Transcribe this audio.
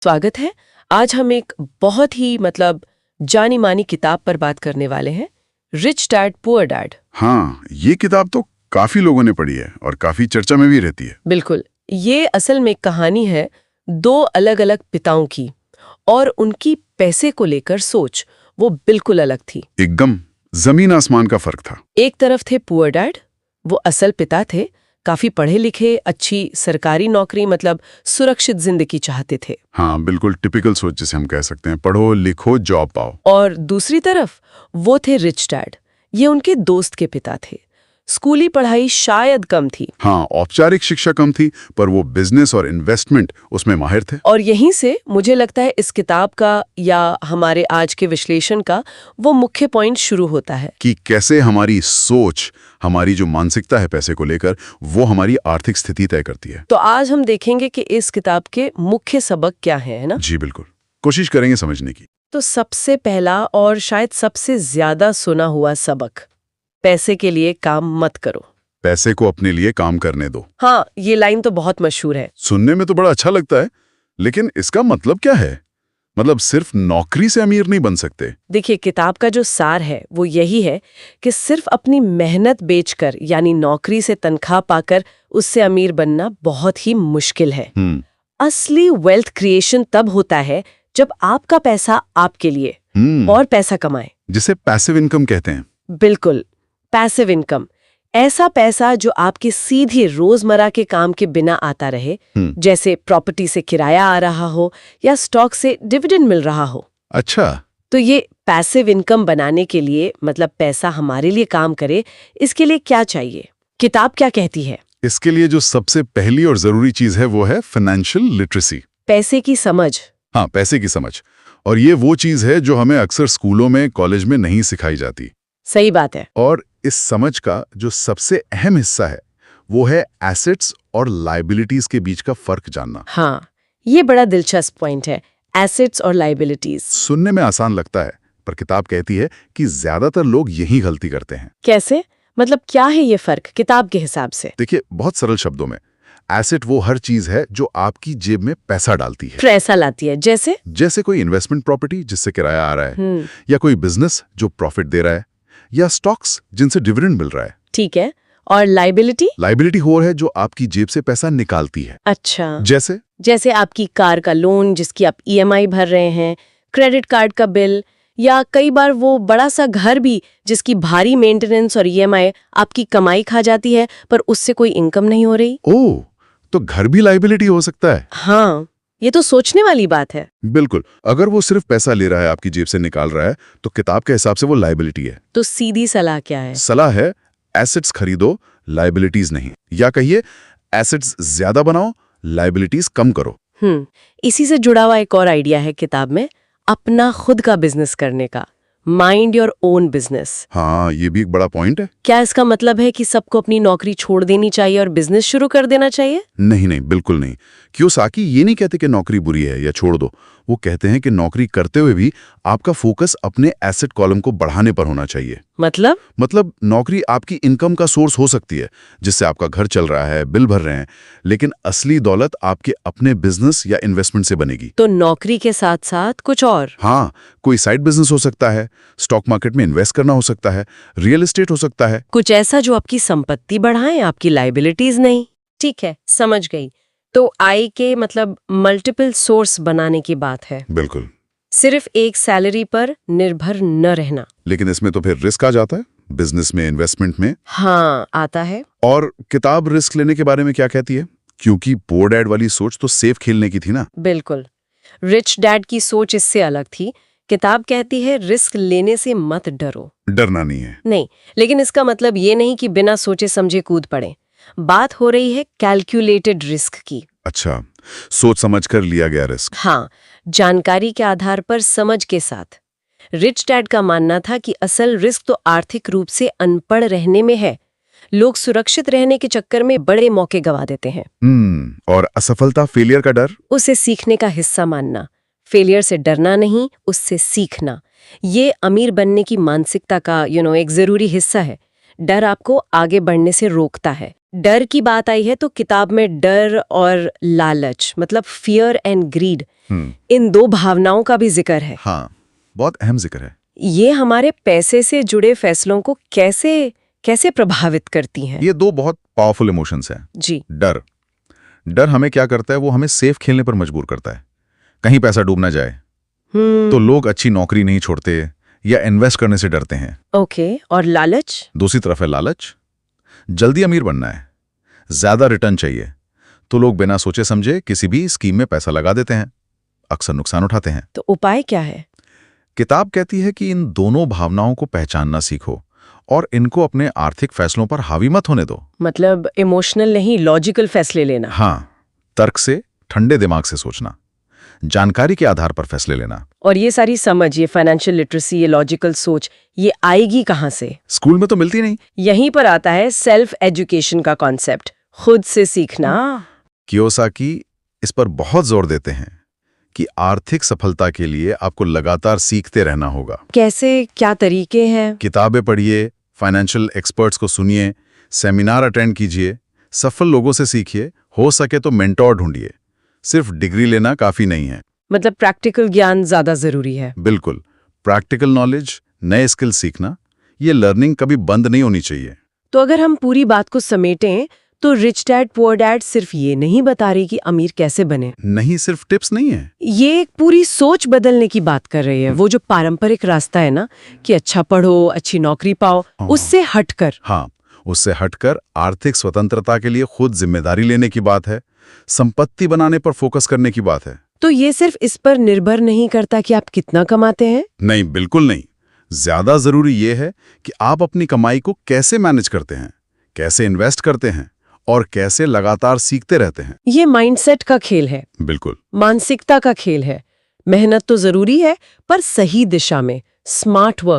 स्वागत है। आज हम एक बहुत ही जानी मानी किताब पर बात करने वाले हैं, रिच डैड पुअर डैड। हाँ, ये किताब तो काफी लोगों ने पढ़ी है और काफी चर्चा में भी रहती है। बिल्कुल, ये असल में एक कहानी है दो अलग अलग पिताओं की, और उनकी पैसे को लेकर सोच वो बिल्कुल अलग थी। एकदम जमीन आसमान का फर्क था। एक तरफ थे पुअर डैड, वो असल पिता थे, काफी पढ़े लिखे, अच्छी सरकारी नौकरी, सुरक्षित जिंदगी चाहते थे। हाँ, बिल्कुल टिपिकल सोच जिसे हम कह सकते हैं, पढ़ो लिखो जॉब पाओ। और दूसरी तरफ वो थे रिच डैड, ये उनके दोस्त के पिता थे। स्कूली पढ़ाई शायद कम थी। हाँ, औपचारिक शिक्षा कम थी, पर वो बिजनेस और इन्वेस्टमेंट उसमें माहिर थे। और यहीं से मुझे लगता है इस किताब का या हमारे आज के विश्लेषण का वो मुख्य पॉइंट शुरू होता है कि कैसे हमारी सोच, हमारी जो मानसिकता है पैसे को लेकर, वो हमारी आर्थिक स्थिति तय करती है। तो आज हम देखेंगे कि इस किताब के मुख्य सबक क्या है ना? जी बिल्कुल, कोशिश करेंगे समझने की। तो सबसे पहला और शायद सबसे ज्यादा सुना हुआ सबक, पैसे के लिए काम मत करो। पैसे को अपने लिए काम करने दो। हाँ, ये लाइन तो बहुत मशहूर है। सुनने में तो बड़ा अच्छा लगता है, लेकिन इसका मतलब क्या है? सिर्फ नौकरी से अमीर नहीं बन सकते। देखिए, किताब का जो सार है वो यही है कि सिर्फ अपनी मेहनत बेचकर, यानी नौकरी से तनख्वाह पाकर उससे अमीर बनना बहुत ही मुश्किल है। असली वेल्थ क्रिएशन तब होता है जब आपका पैसा आपके लिए और पैसा कमाए, जिसे पैसिव इनकम कहते हैं। बिल्कुल, पैसिव इनकम, ऐसा पैसा जो आपके सीधी रोजमर्रा के काम के बिना आता रहे, जैसे प्रॉपर्टी से किराया आ रहा हो या स्टॉक से डिविडेंड मिल रहा हो। अच्छा, तो ये पैसिव इनकम बनाने के लिए, पैसा हमारे लिए काम करे, इसके लिए क्या चाहिए? किताब क्या कहती है? इसके लिए जो सबसे पहली और जरूरी चीज है वो है फाइनेंशियल लिटरेसी, पैसे की समझ। हाँ, पैसे की समझ। और ये वो चीज है जो हमें अक्सर स्कूलों में, कॉलेज में नहीं सिखाई जाती। सही बात है। और इस समझ का जो सबसे अहम हिस्सा है वो है एसेट्स और लायबिलिटीज के बीच का फर्क जानना। हाँ, ये बड़ा दिलचस्प पॉइंट है, एसेट्स और लायबिलिटीज। सुनने में आसान लगता है, पर किताब कहती है कि ज्यादातर लोग यही गलती करते हैं। कैसे? क्या है ये फर्क किताब के हिसाब से? देखिए, बहुत सरल शब्दों में, एसेट वो हर चीज है जो आपकी जेब में पैसा डालती है, पैसा लाती है। जैसे कोई इन्वेस्टमेंट प्रॉपर्टी जिससे किराया आ रहा है, या कोई बिजनेस जो प्रॉफिट दे रहा है, या स्टॉक्स जिनसे डिविडेंड मिल रहा है। ठीक है। और लायबिलिटी वो है जो आपकी जेब से पैसा निकालती है। अच्छा, जैसे आपकी कार का लोन जिसकी आप ईएमआई भर रहे हैं, क्रेडिट कार्ड का बिल, या कई बार वो बड़ा सा घर भी जिसकी भारी मेंटेनेंस और ईएमआई आपकी कमाई खा जाती है, पर उससे कोई इनकम नहीं हो रही। ओह, तो घर भी लायबिलिटी हो सकता है। हाँ, ये तो सोचने वाली बात है। बिल्कुल, अगर वो सिर्फ पैसा ले रहा है, आपकी जेब से निकाल रहा है, तो किताब के हिसाब से वो लायबिलिटी है। तो सीधी सलाह क्या है? सलाह है, एसेट्स खरीदो, लायबिलिटीज नहीं। या कहिए, एसेट्स ज्यादा बनाओ, लायबिलिटीज कम करो। इसी से जुड़ा हुआ एक और आइडिया है किताब में, अपना खुद का बिजनेस करने का, माइंड योर ओन बिजनेस। हाँ, ये भी एक बड़ा पॉइंट है। क्या इसका मतलब है कि सबको अपनी नौकरी छोड़ देनी चाहिए और बिजनेस शुरू कर देना चाहिए? नहीं, बिल्कुल नहीं। कियोसाकी ये नहीं कहते कि नौकरी बुरी है या छोड़ दो। वो कहते हैं कि नौकरी करते हुए भी आपका फोकस अपने एसेट कॉलम को बढ़ाने पर होना चाहिए। मतलब नौकरी आपकी इनकम का सोर्स हो सकती है, जिससे आपका घर चल रहा है, बिल भर रहे हैं, लेकिन असली दौलत आपके अपने बिजनेस या इन्वेस्टमेंट से बनेगी। तो नौकरी के साथ साथ कुछ और? हाँ, कोई साइड बिजनेस हो सकता है, स्टॉक मार्केट में इन्वेस्ट करना हो सकता है, रियल एस्टेट हो सकता है, कुछ ऐसा जो आपकी संपत्ति बढ़ाए, आपकी लायबिलिटीज नहीं। ठीक है, समझ गई। तो आय के मल्टीपल सोर्स बनाने की बात है। बिल्कुल, सिर्फ एक सैलरी पर निर्भर न रहना। लेकिन इसमें तो फिर रिस्क आ जाता है, बिजनेस में, इन्वेस्टमेंट में। हाँ, आता है। और किताब रिस्क लेने के बारे में क्या कहती है? क्योंकि पुअर डैड वाली सोच तो सेफ खेलने की थी ना। बिल्कुल, रिच डैड की सोच इससे अलग थी। किताब कहती है रिस्क लेने से मत डरो। डरना नहीं है। नहीं, लेकिन इसका मतलब ये नहीं कि बिना सोचे समझे कूद पड़े। बात हो रही है कैलकुलेटेड रिस्क की। अच्छा, सोच समझ कर लिया गया रिस्क। हाँ, जानकारी के आधार पर, समझ के साथ। रिच डैड का मानना था कि असल रिस्क तो आर्थिक रूप से अनपढ़ रहने में है। लोग सुरक्षित रहने के चक्कर में बड़े मौके गवा देते हैं। और असफलता, फेलियर का डर, उसे सीखने का हिस्सा मानना। फेलियर से डरना नहीं, उससे सीखना। ये अमीर बनने की मानसिकता का एक जरूरी हिस्सा है। डर आपको आगे बढ़ने से रोकता है। डर की बात आई है तो किताब में डर और लालच मतलब फियर एंड ग्रीड इन दो भावनाओं का भी जिक्र है। हाँ, बहुत अहम जिक्र है। ये हमारे पैसे से जुड़े फैसलों को कैसे प्रभावित करती हैं? ये दो बहुत पावरफुल इमोशंस हैं। जी। डर हमें क्या करता है, वो हमें सेफ खेलने पर मजबूर करता है। कहीं पैसा डूब ना जाए तो लोग अच्छी नौकरी नहीं छोड़ते या इन्वेस्ट करने से डरते हैं। ओके, और लालच? दूसरी तरफ है लालच। जल्दी अमीर बनना है, ज्यादा रिटर्न चाहिए, तो लोग बिना सोचे समझे किसी भी स्कीम में पैसा लगा देते हैं, अक्सर नुकसान उठाते हैं। तो उपाय क्या है? किताब कहती है कि इन दोनों भावनाओं को पहचानना सीखो और इनको अपने आर्थिक फैसलों पर हावी मत होने दो। मतलब इमोशनल नहीं, लॉजिकल फैसले लेना। हाँ, तर्क से, ठंडे दिमाग से सोचना, जानकारी के आधार पर फैसले लेना। और ये सारी समझ, ये फाइनेंशियल लिटरेसी, ये लॉजिकल सोच, ये आएगी कहाँ से? स्कूल में तो मिलती नहीं। यहीं पर आता है सेल्फ एजुकेशन का कॉन्सेप्ट, खुद से सीखना। कियोसाकी इस पर बहुत जोर देते हैं कि आर्थिक सफलता के लिए आपको लगातार सीखते रहना होगा। कैसे, क्या तरीके हैं? किताबें पढ़िए, फाइनेंशियल एक्सपर्ट्स को सुनिए, सेमिनार अटेंड कीजिए, सफल लोगों से सीखिए, हो सके तो मेंटोर ढूंढिए। सिर्फ डिग्री लेना काफी नहीं है। मतलब प्रैक्टिकल ज्ञान ज्यादा जरूरी है। बिल्कुल, प्रैक्टिकल नॉलेज, नए स्किल सीखना, ये लर्निंग कभी बंद नहीं होनी चाहिए। तो अगर हम पूरी बात को समेटें तो रिच डैड पुअर डैड सिर्फ ये नहीं बता रही कि अमीर कैसे बने। नहीं, सिर्फ टिप्स नहीं है। ये एक पूरी सोच बदलने की बात कर रही है। वो जो पारंपरिक रास्ता है ना कि अच्छा पढ़ो, अच्छी नौकरी पाओ, उससे हटकर। हाँ, उससे हटकर आर्थिक स्वतंत्रता के लिए खुद जिम्मेदारी लेने की बात है, संपत्ति बनाने पर फोकस करने की बात है। तो ये सिर्फ इस पर निर्भर नहीं करता कि आप कितना कमाते हैं। नहीं, बिल्कुल नहीं। ज्यादा जरूरी ये है कि आप अपनी कमाई को कैसे मैनेज करते हैं, कैसे इन्वेस्ट करते हैं और कैसे लगातार सीखते रहते हैं। ये माइंडसेट का खेल है। बिल्कुल, मानसिकता का खेल है। मेहनत तो जरूरी है, पर सही दिशा में, स्मार्ट वर्क।